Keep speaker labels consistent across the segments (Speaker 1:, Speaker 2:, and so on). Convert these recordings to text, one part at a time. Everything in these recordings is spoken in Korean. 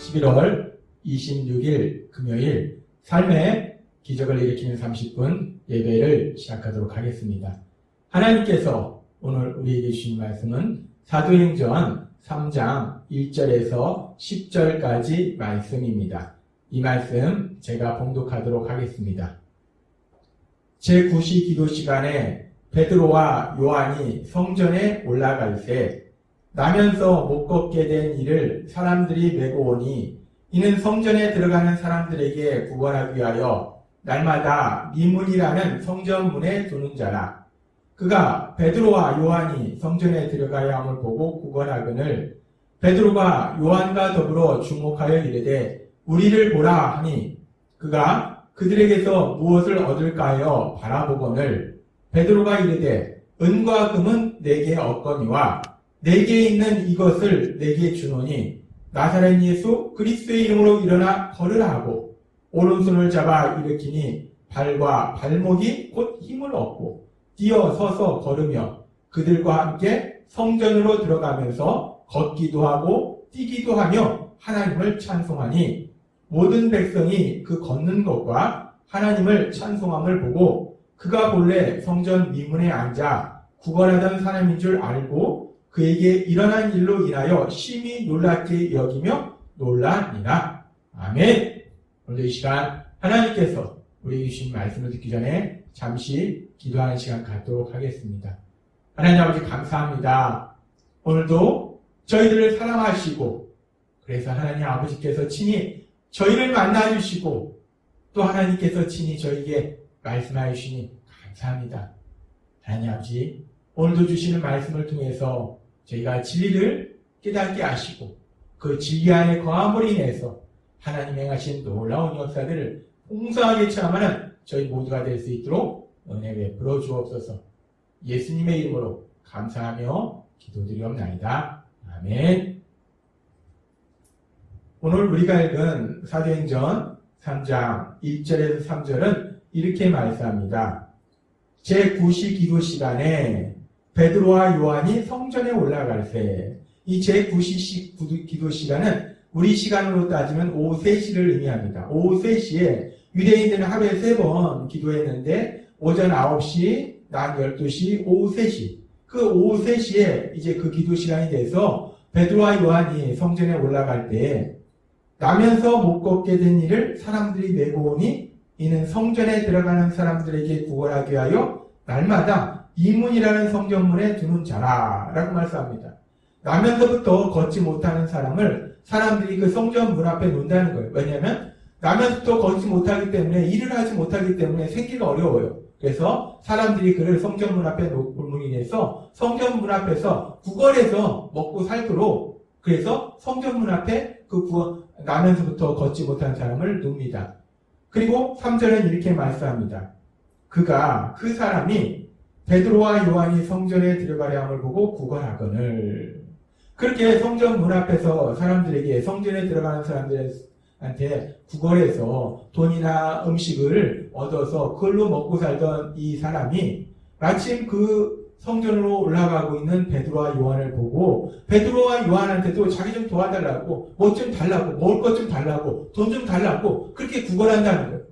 Speaker 1: 11월 26일 금요일 삶의 기적을 일으키는 30분 예배를 시작하도록 하겠습니다. 하나님께서 오늘 우리에게 주신 말씀은 사도행전 3장 1절에서 10절까지 말씀입니다. 이 말씀 제가 봉독하도록 하겠습니다. 제9시 기도 시간에 베드로와 요한이 성전에 올라갈 때 나면서 못 걷게 된 이를 사람들이 메고 오니 이는 성전에 들어가는 사람들에게 구걸하기 위하여 날마다 미문이라는 성전문에 두는 자라. 그가 베드로와 요한이 성전에 들어가야 함을 보고 구걸하거늘 베드로가 요한과 더불어 주목하여 이르되 우리를 보라 하니 그가 그들에게서 무엇을 얻을까 하여 바라보거늘 베드로가 이르되 은과 금은 내게 없거니와 내게 있는 이것을 내게 주노니 나사렛 예수 그리스도의 이름으로 일어나 걸으라 하고 오른손을 잡아 일으키니 발과 발목이 곧 힘을 얻고 뛰어 서서 걸으며 그들과 함께 성전으로 들어가면서 걷기도 하고 뛰기도 하며 하나님을 찬송하니 모든 백성이 그 걷는 것과 하나님을 찬송함을 보고 그가 본래 성전 미문에 앉아 구걸하던 사람인 줄 알고 그에게 일어난 일로 인하여 심히 놀랍게 여기며 놀라니라. 아멘. 오늘 이 시간 하나님께서 우리에게 주신 말씀을 듣기 전에 잠시 기도하는 시간 갖도록 하겠습니다. 하나님 아버지 감사합니다. 오늘도 저희들을 사랑하시고 그래서 하나님 아버지께서 친히 저희를 만나주시고 또 하나님께서 친히 저희에게 말씀하여 주시니 감사합니다. 하나님 아버지 오늘도 주시는 말씀을 통해서 저희가 진리를 깨닫게 하시고 그 진리 안에 거함으로 인해서 하나님 행하신 놀라운 역사들을 풍성하게 체험하는 저희 모두가 될 수 있도록 은혜 베풀어 주옵소서. 예수님의 이름으로 감사하며 기도드리옵나이다. 아멘. 오늘 우리가 읽은 사도행전 3장 1절에서 3절은 이렇게 말씀합니다. 제9시 기도 시간에 베드로와 요한이 성전에 올라갈 때 이 제9시 기도 시간은 우리 시간으로 따지면 오후 3시를 의미합니다. 오후 3시에 유대인들은 하루에 3번 기도했는데 오전 9시, 낮 12시, 오후 3시 그 오후 3시에 이제 그 기도 시간이 돼서 베드로와 요한이 성전에 올라갈 때 나면서 못 걷게 된 이를 사람들이 메고 오니 이는 성전에 들어가는 사람들에게 구걸하게 하여 날마다 이문이라는 성전문에 두는 자라 라고 말씀합니다. 나면서부터 걷지 못하는 사람을 사람들이 그 성전문 앞에 놓는다는 거예요. 왜냐하면 나면서부터 걷지 못하기 때문에 일을 하지 못하기 때문에 생기가 어려워요. 그래서 사람들이 그를 성전문 앞에 놓음으로 인해서 성전문 앞에서 구걸해서 먹고 살도록 그래서 성전문 앞에 나면서부터 걷지 못한 사람을 놉니다. 그리고 3절은 이렇게 말씀합니다. 그 사람이 베드로와 요한이 성전에 들어가려 함을 보고 구걸하거늘 그렇게 성전 문 앞에서 사람들에게 성전에 들어가는 사람들한테 구걸해서 돈이나 음식을 얻어서 그걸로 먹고 살던 이 사람이 마침 그 성전으로 올라가고 있는 베드로와 요한을 보고 베드로와 요한한테도 자기 좀 도와달라고 뭐 좀 달라고 먹을 것 좀 달라고 돈 좀 달라고 그렇게 구걸한다는 거예요.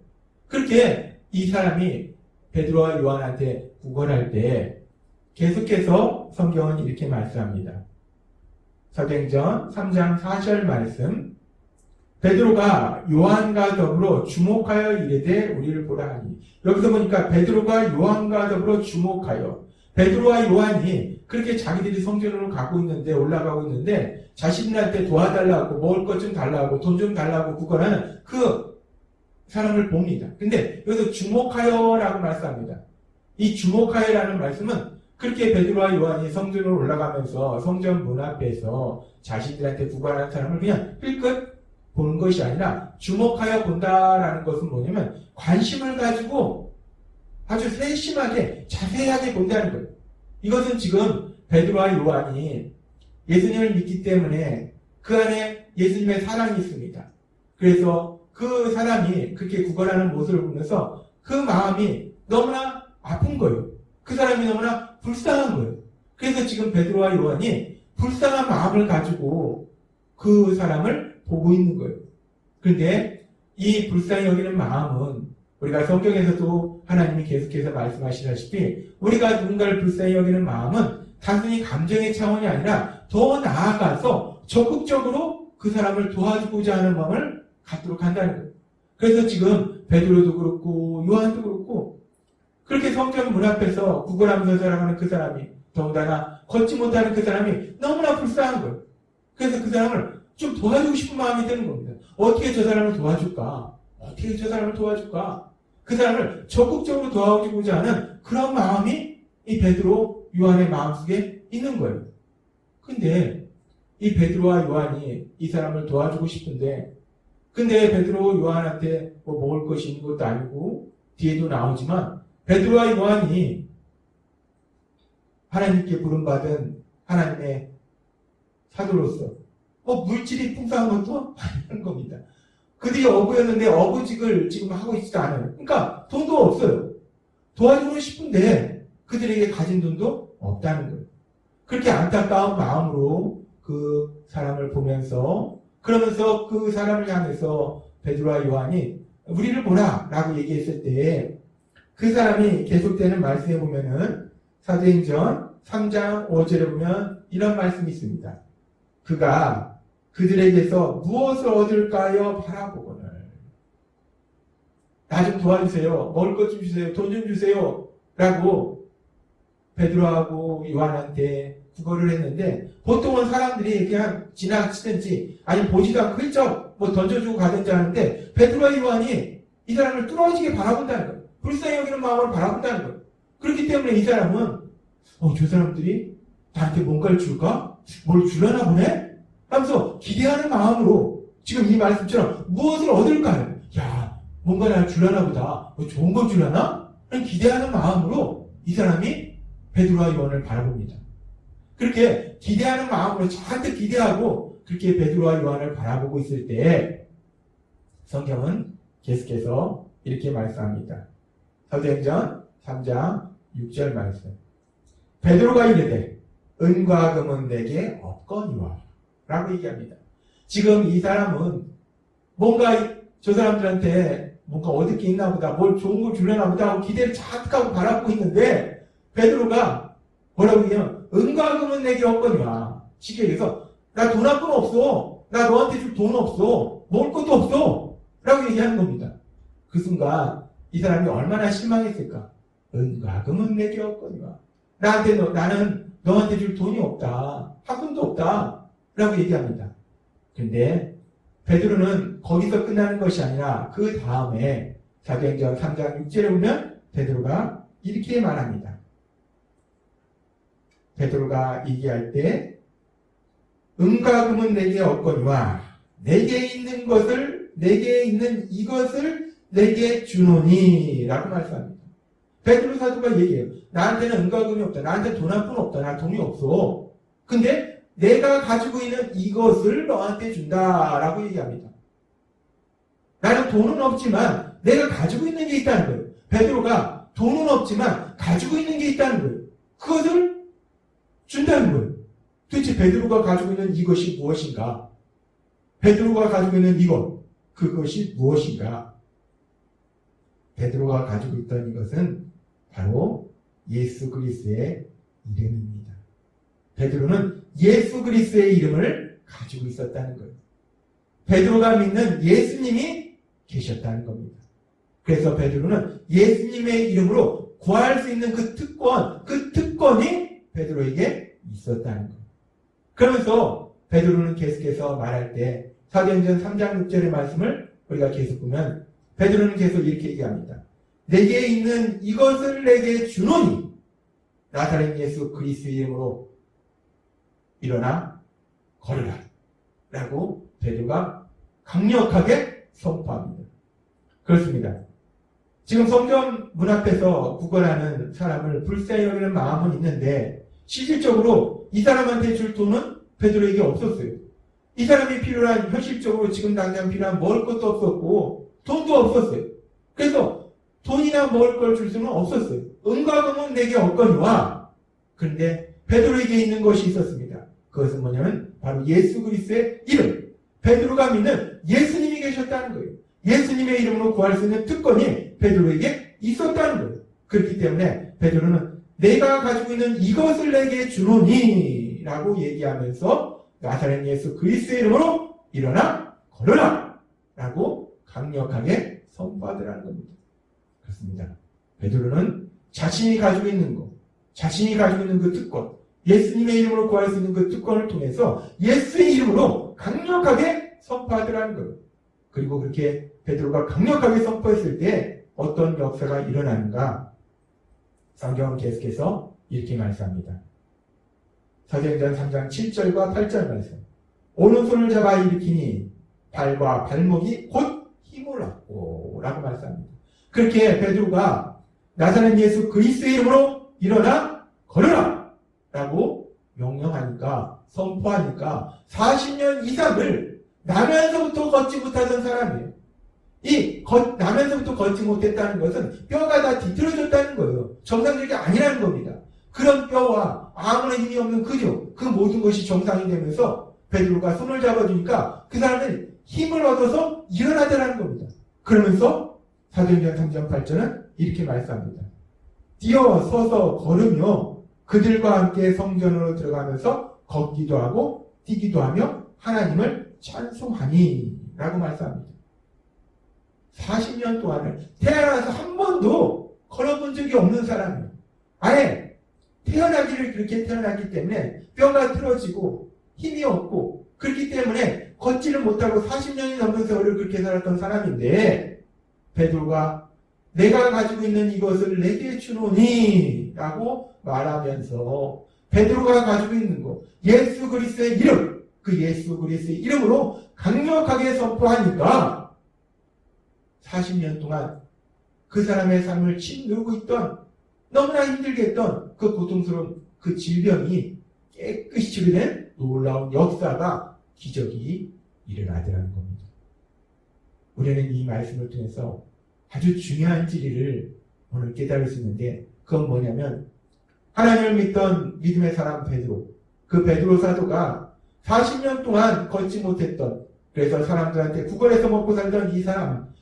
Speaker 1: 그렇게 이 사람이 베드로와 요한한테 구걸할 때 계속해서 성경은 이렇게 말씀합니다. 사도행전 3장 4절 말씀 베드로가 요한과 더불어 주목하여 이르되 우리를 보라 하니 여기서 보니까 베드로가 요한과 더불어 주목하여 베드로와 요한이 그렇게 자기들이 성전으로 가고 있는데 올라가고 있는데 자신들한테 도와달라고 먹을 것 좀 달라고 돈 좀 달라고 구걸하는 그 사람을 봅니다. 근데 여기서 주목하여라고 말씀합니다. 이 주목하여라는 말씀은 그렇게 베드로와 요한이 성전으로 올라가면서 성전 문 앞에서 자신들한테 구걸하는 사람을 그냥 힐끗 보는 것이 아니라 주목하여 본다라는 것은 뭐냐면 관심을 가지고 아주 세심하게 자세하게 본다는 거예요. 이것은 지금 베드로와 요한이 예수님을 믿기 때문에 그 안에 예수님의 사랑이 있습니다. 그래서 그 사람이 그렇게 구걸하는 모습을 보면서 그 마음이 너무나 아픈 거예요. 그 사람이 너무나 불쌍한 거예요. 그래서 지금 베드로와 요한이 불쌍한 마음을 가지고 그 사람을 보고 있는 거예요. 그런데 이 불쌍히 여기는 마음은 우리가 성경에서도 하나님이 계속해서 말씀하시다시피 우리가 누군가를 불쌍히 여기는 마음은 단순히 감정의 차원이 아니라 더 나아가서 적극적으로 그 사람을 도와주고자 하는 마음을 갖도록 한다는 거예요. 그래서 지금 베드로도 그렇고 요한도 그렇고 그렇게 성전 문 앞에서 구걸하면서 살아가는 그 사람이 더군다나 걷지 못하는 그 사람이 너무나 불쌍한 거예요. 그래서 그 사람을 좀 도와주고 싶은 마음이 드는 겁니다. 어떻게 저 사람을 도와줄까? 어떻게 저 사람을 도와줄까? 그 사람을 적극적으로 도와주고자 하는 그런 마음이 이 베드로, 요한의 마음속에 있는 거예요. 근데 이 베드로와 요한이 이 사람을 도와주고 싶은데 근데 베드로, 요한한테 뭐 먹을 것이 있는 것도 아니고 뒤에도 나오지만 베드로와 요한이 하나님께 부름받은 하나님의 사도로서 물질이 풍성한 것도 아니라는 겁니다. 그들이 어부였는데 어부직을 지금 하고 있지도 않아요. 그러니까 돈도 없어요. 도와주고 싶은데 그들에게 가진 돈도 없다는 거예요. 그렇게 안타까운 마음으로 그 사람을 보면서 그러면서 그 사람을 향해서 베드로와 요한이 우리를 보라 라고 얘기했을 때 그 사람이 계속되는 말씀에 보면은 사도행전 3장 5절에 보면 이런 말씀이 있습니다. 그가 그들에게서 무엇을 얻을까요? 바라보거늘. 나 좀 도와주세요. 먹을 것 좀 주세요. 돈 좀 주세요. 라고 베드로하고 요한한테 구걸을 했는데 보통은 사람들이 그냥 지나치든지 아니면 보지도 않고 훌쩍 던져주고 가든지 하는데 베드로와 요한이 이 사람을 뚫어지게 바라본다는 거예요. 불쌍히 여기는 마음으로 바라본다는 거예요. 그렇기 때문에 이 사람은 저 사람들이 나한테 뭔가를 줄까? 뭘 주려나 보네? 하면서 기대하는 마음으로 지금 이 말씀처럼 무엇을 얻을까요? 야, 뭔가 날 주려나 보다. 좋은 걸 주려나? 기대하는 마음으로 이 사람이 베드로와 요한을 바라봅니다. 그렇게 기대하는 마음으로 잔뜩 기대하고 그렇게 베드로와 요한을 바라보고 있을 때 성경은 계속해서 이렇게 말씀합니다. 사도행전 3장 6절 말씀. 베드로가 이르되 은과 금은 내게 없거니와 라고 얘기합니다. 지금 이 사람은 뭔가 저 사람들한테 뭔가 얻을 게 있나 보다, 뭘 좋은 걸 주려나 보다 하고 기대를 잔뜩 하고 바라보고 있는데 베드로가 뭐라고 얘기하면 은과 금은 내게 없거니와. 쉽게 얘기해서 나 돈 한 푼 없어. 나 너한테 줄 돈 없어. 먹을 것도 없어. 라고 얘기하는 겁니다. 그 순간 이 사람이 얼마나 실망했을까. 은과 금은 내게 없거니와. 나는 너한테 줄 돈이 없다. 한 푼도 없다. 라고 얘기합니다. 근데 베드로는 거기서 끝나는 것이 아니라 그 다음에 사도행전 3장 6절에 보면 베드로가 이렇게 말합니다. 베드로가 얘기할 때 은과 금은 내게 없거니와 내게 있는 이것을 내게 주노니 라고 말씀합니다. 베드로 사도가 얘기해요. 나한테는 은과 금이 없다. 나한테 돈 한 푼 없다. 나 돈이 없어. 근데 내가 가지고 있는 이것을 너한테 준다 라고 얘기합니다. 나는 돈은 없지만 내가 가지고 있는 게 있다는 거예요. 베드로가 돈은 없지만 가지고 있는 게 있다는 거예요. 그것을 준다는 거예요. 도대체 베드로가 가지고 있는 이것이 무엇인가? 베드로가 가지고 있는 그것이 무엇인가? 베드로가 가지고 있던 이것은 바로 예수 그리스도의 이름입니다. 베드로는 예수 그리스도의 이름을 가지고 있었다는 거예요. 베드로가 믿는 예수님이 계셨다는 겁니다. 그래서 베드로는 예수님의 이름으로 구할 수 있는 그 특권이 베드로에게 있었다는 거예요. 그러면서 베드로는 계속해서 말할 때 사도행전 3장 6절의 말씀을 우리가 계속 보면 베드로는 계속 이렇게 얘기합니다. 내게 있는 이것을 내게 주노니 나사렛 예수 그리스도의 이름으로 일어나 걸으라 라고 베드로가 강력하게 선포합니다. 그렇습니다. 지금 성전 문 앞에서 구걸하는 사람을 불쌍히 여기는 마음은 있는데 실질적으로 이 사람한테 줄 돈은 베드로에게 없었어요. 이 사람이 현실적으로 지금 당장 필요한 먹을 것도 없었고 돈도 없었어요. 그래서 돈이나 먹을 걸 줄 수는 없었어요. 은과 금은 내게 없거니와. 그런데 베드로에게 있는 것이 있었습니다. 그것은 뭐냐면 바로 예수 그리스도의 이름. 베드로가 믿는 예수님이 계셨다는 거예요. 예수님의 이름으로 구할 수 있는 특권이 베드로에게 있었다는 거예요. 그렇기 때문에 베드로는 내가 가지고 있는 이것을 내게 주노니 라고 얘기하면서 나사렛 예수 그리스도의 이름으로 일어나 걸어라 라고 강력하게 선포하더라는 겁니다. 그렇습니다. 베드로는 자신이 가지고 있는 것, 자신이 가지고 있는 그 특권, 예수님의 이름으로 구할 수 있는 그 특권을 통해서 예수의 이름으로 강력하게 선포하더라는 거예요. 그리고 그렇게 베드로가 강력하게 선포했을 때 어떤 역사가 일어나는가? 성경은 계속해서 이렇게 말씀합니다. 사도행전 3장 7절과 8절 말씀. 오른손을 잡아 일으키니 발과 발목이 곧 힘을 얻고 라고 말씀합니다. 그렇게 베드로가 나사렛 예수 그리스도의 이름으로 일어나 걸어라 라고 명령하니까, 선포하니까 40년 이상을 나면서부터 걷지 못하던 사람이에요. 나면서부터 걷지 못했다는 것은 뼈가 다 뒤틀어졌다는 거예요. 정상적이 아니라는 겁니다. 그런 뼈와 아무런 힘이 없는 근육, 그 모든 것이 정상이 되면서 베드로가 손을 잡아주니까 그 사람은 힘을 얻어서 일어나더라는 겁니다. 그러면서 사도행전 3장 8절은 이렇게 말씀합니다. 뛰어 서서 걸으며 그들과 함께 성전으로 들어가면서 걷기도 하고 뛰기도 하며 하나님을 찬송하니 라고 말씀합니다. 40년 동안을 태어나서 한 번도 걸어본 적이 없는 사람이에요. 아예 태어나기를 그렇게 태어났기 때문에 뼈가 틀어지고 힘이 없고 그렇기 때문에 걷지를 못하고 40년이 넘는 세월을 그렇게 살았던 사람인데 베드로가 내가 가지고 있는 이것을 내게 주노니 라고 말하면서 베드로가 가지고 있는 것, 예수 그리스도의 이름, 그 예수 그리스도의 이름으로 강력하게 선포하니까 40년 동안 그 사람의 삶을 짓누르고 있던, 너무나 힘들게 했던 그 고통스러운 그 질병이 깨끗이 치료된 놀라운 역사가, 기적이 일어나더라는 겁니다. 우리는 이 말씀을 통해서 아주 중요한 진리를 오늘 깨달을 수 있는데, 그건 뭐냐면 하나님을 믿던 믿음의 사람 베드로, 그 베드로 사도가 40년 동안 걷지 못했던, 그래서 사람들한테 구걸해서 먹고 살던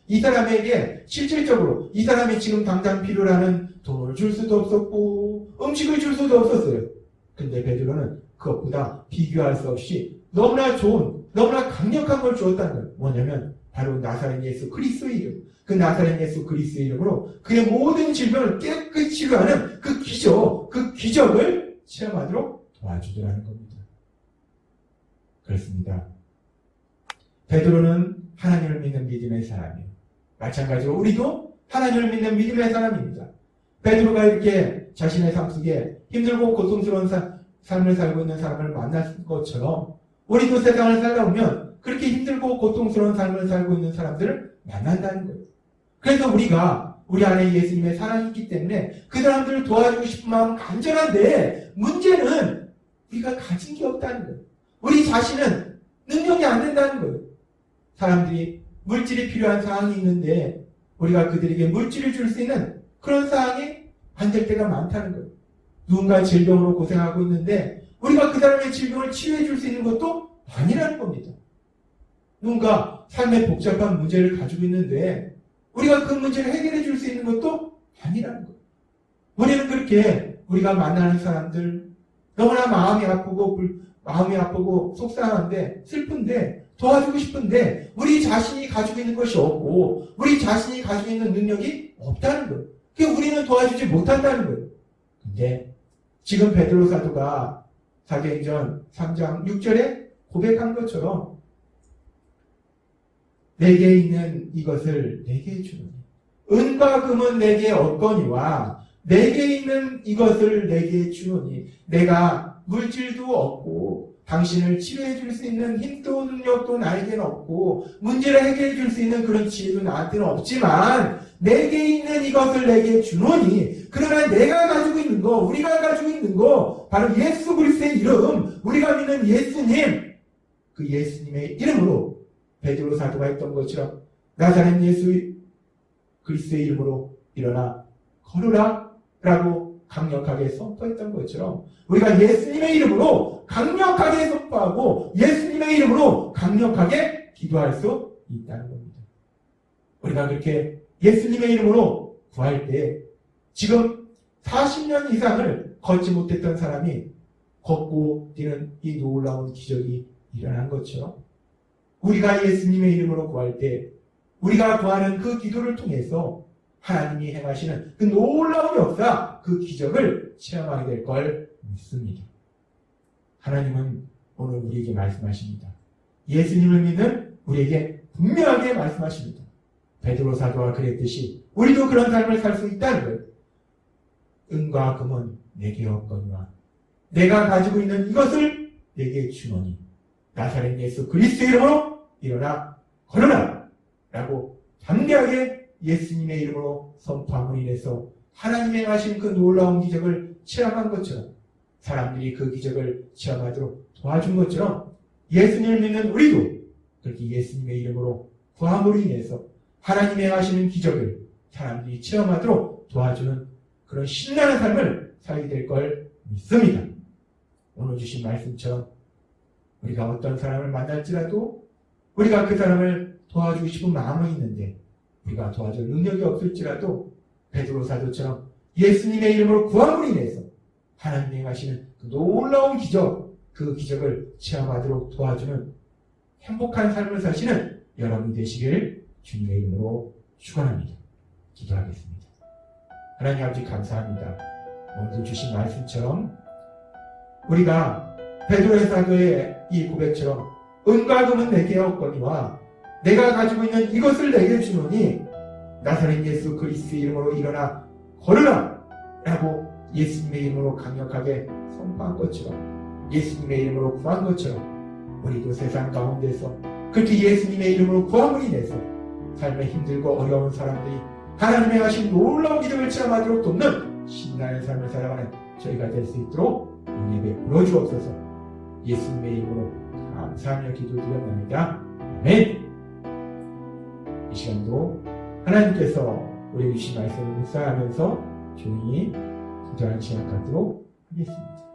Speaker 1: 이 사람에게 실질적으로 이 사람이 지금 당장 필요로 하는 돈을 줄 수도 없었고 음식을 줄 수도 없었어요. 근데 베드로는 그것보다 비교할 수 없이 너무나 좋은, 너무나 강력한 걸 주었다는 거예요. 뭐냐면 바로 나사렛 예수 그리스도의 이름, 그 나사렛 예수 그리스도의 이름으로 그의 모든 질병을 깨끗이 치료하는 그 기적을 체험하도록 도와주더라는 겁니다. 그렇습니다. 베드로는 하나님을 믿는 믿음의 사람이에요. 마찬가지로 우리도 하나님을 믿는 믿음의 사람입니다. 베드로가 이렇게 자신의 삶 속에 힘들고 고통스러운 삶을 살고 있는 사람을 만났을 것처럼 우리도 세상을 살다 보면 그렇게 힘들고 고통스러운 삶을 살고 있는 사람들을 만난다는 거예요. 그래서 우리가 우리 안에 예수님의 사랑이 있기 때문에 그 사람들을 도와주고 싶은 마음은 간절한데 문제는 우리가 가진 게 없다는 거예요. 우리 자신은 능력이 안 된다는 거예요. 사람들이 물질이 필요한 상황이 있는데 우리가 그들에게 물질을 줄 수 있는 그런 상황이 안 될 때가 많다는 거예요. 누군가 질병으로 고생하고 있는데 우리가 그 사람의 질병을 치유해 줄 수 있는 것도 아니라는 겁니다. 누군가 삶의 복잡한 문제를 가지고 있는데 우리가 그 문제를 해결해 줄 수 있는 것도 아니라는 거예요. 우리는 그렇게 우리가 만나는 사람들 너무나 마음이 아프고 속상한데 슬픈데 도와주고 싶은데 우리 자신이 가지고 있는 것이 없고 우리 자신이 가지고 있는 능력이 없다는 거예요. 그러니까 우리는 도와주지 못한다는 거예요. 근데 지금 베드로 사도가 사도행전 3장 6절에 고백한 것처럼 내게 있는 이것을 내게 주노니 은과 금은 내게 없거니와 내게 있는 이것을 내게 주노니 내가 물질도 없고 당신을 치료해 줄 수 있는 힘도 능력도 나에게는 없고 문제를 해결해 줄 수 있는 그런 지혜도 나한테는 없지만 내게 있는 이것을 내게 주노니 그러나 내가 가지고 있는 거, 우리가 가지고 있는 거 바로 예수 그리스도의 이름, 우리가 믿는 예수님, 그 예수님의 이름으로 베드로 사도가 했던 것처럼 나사렛 예수 그리스도의 이름으로 일어나 걸으라 라고 강력하게 선포했던 것처럼 우리가 예수님의 이름으로 강력하게 선포하고 예수님의 이름으로 강력하게 기도할 수 있다는 겁니다. 우리가 그렇게 예수님의 이름으로 구할 때 지금 40년 이상을 걷지 못했던 사람이 걷고 뛰는 이 놀라운 기적이 일어난 것처럼 우리가 예수님의 이름으로 구할 때 우리가 구하는 그 기도를 통해서 하나님이 행하시는 그 놀라운 역사, 그 기적을 체험하게 될 걸 믿습니다. 하나님은 오늘 우리에게 말씀하십니다. 예수님을 믿는 우리에게 분명하게 말씀하십니다. 베드로 사도와 그랬듯이 우리도 그런 삶을 살 수 있다는 것. 은과 금은 내게 없거니와 내가 가지고 있는 이것을 내게 주노니 나사렛 예수 그리스도의 이름으로 일어나 걸어라 라고 담대하게 예수님의 이름으로 선포함으로 인해서 하나님의 하신 그 놀라운 기적을 체험한 것처럼 사람들이 그 기적을 체험하도록 도와준 것처럼 예수님을 믿는 우리도 그렇게 예수님의 이름으로 구함으로 인해서 하나님의 하시는 기적을 사람들이 체험하도록 도와주는 그런 신나는 삶을 살게 될 걸 믿습니다. 오늘 주신 말씀처럼 우리가 어떤 사람을 만날지라도 우리가 그 사람을 도와주고 싶은 마음은 있는데 우리가 도와줄 능력이 없을지라도 베드로 사도처럼 예수님의 이름으로 구함으로 인해서 하나님이 하시는 그 놀라운 기적, 그 기적을 체험하도록 도와주는 행복한 삶을 사시는 여러분이 되시길 주님의 이름으로 축원합니다. 기도하겠습니다. 하나님 아버지 감사합니다. 오늘도 주신 말씀처럼 우리가 베드로의 사도의 이 고백처럼 은과 금은 내게 없거니와 내가 가지고 있는 이것을 내게 주노니 나사렛 예수 그리스도의 이름으로 일어나 걸으라 라고 예수님의 이름으로 강력하게 선포한 것처럼 예수님의 이름으로 구한 것처럼 우리도 세상 가운데서 그렇게 예수님의 이름으로 구함으로 인해서 삶에 힘들고 어려운 사람들이 하나님의 하신 놀라운 기적을 체험하도록 돕는 신나는 삶을 살아가는 저희가 될 수 있도록 은혜 베풀어 주옵소서. 예수님의 이름으로 감사하며 기도드렸나이다. 아멘. 이 시간도 하나님께서 우리에게 주신 말씀을 묵상하면서 조용히 기도하는 시간 갖도록 하겠습니다.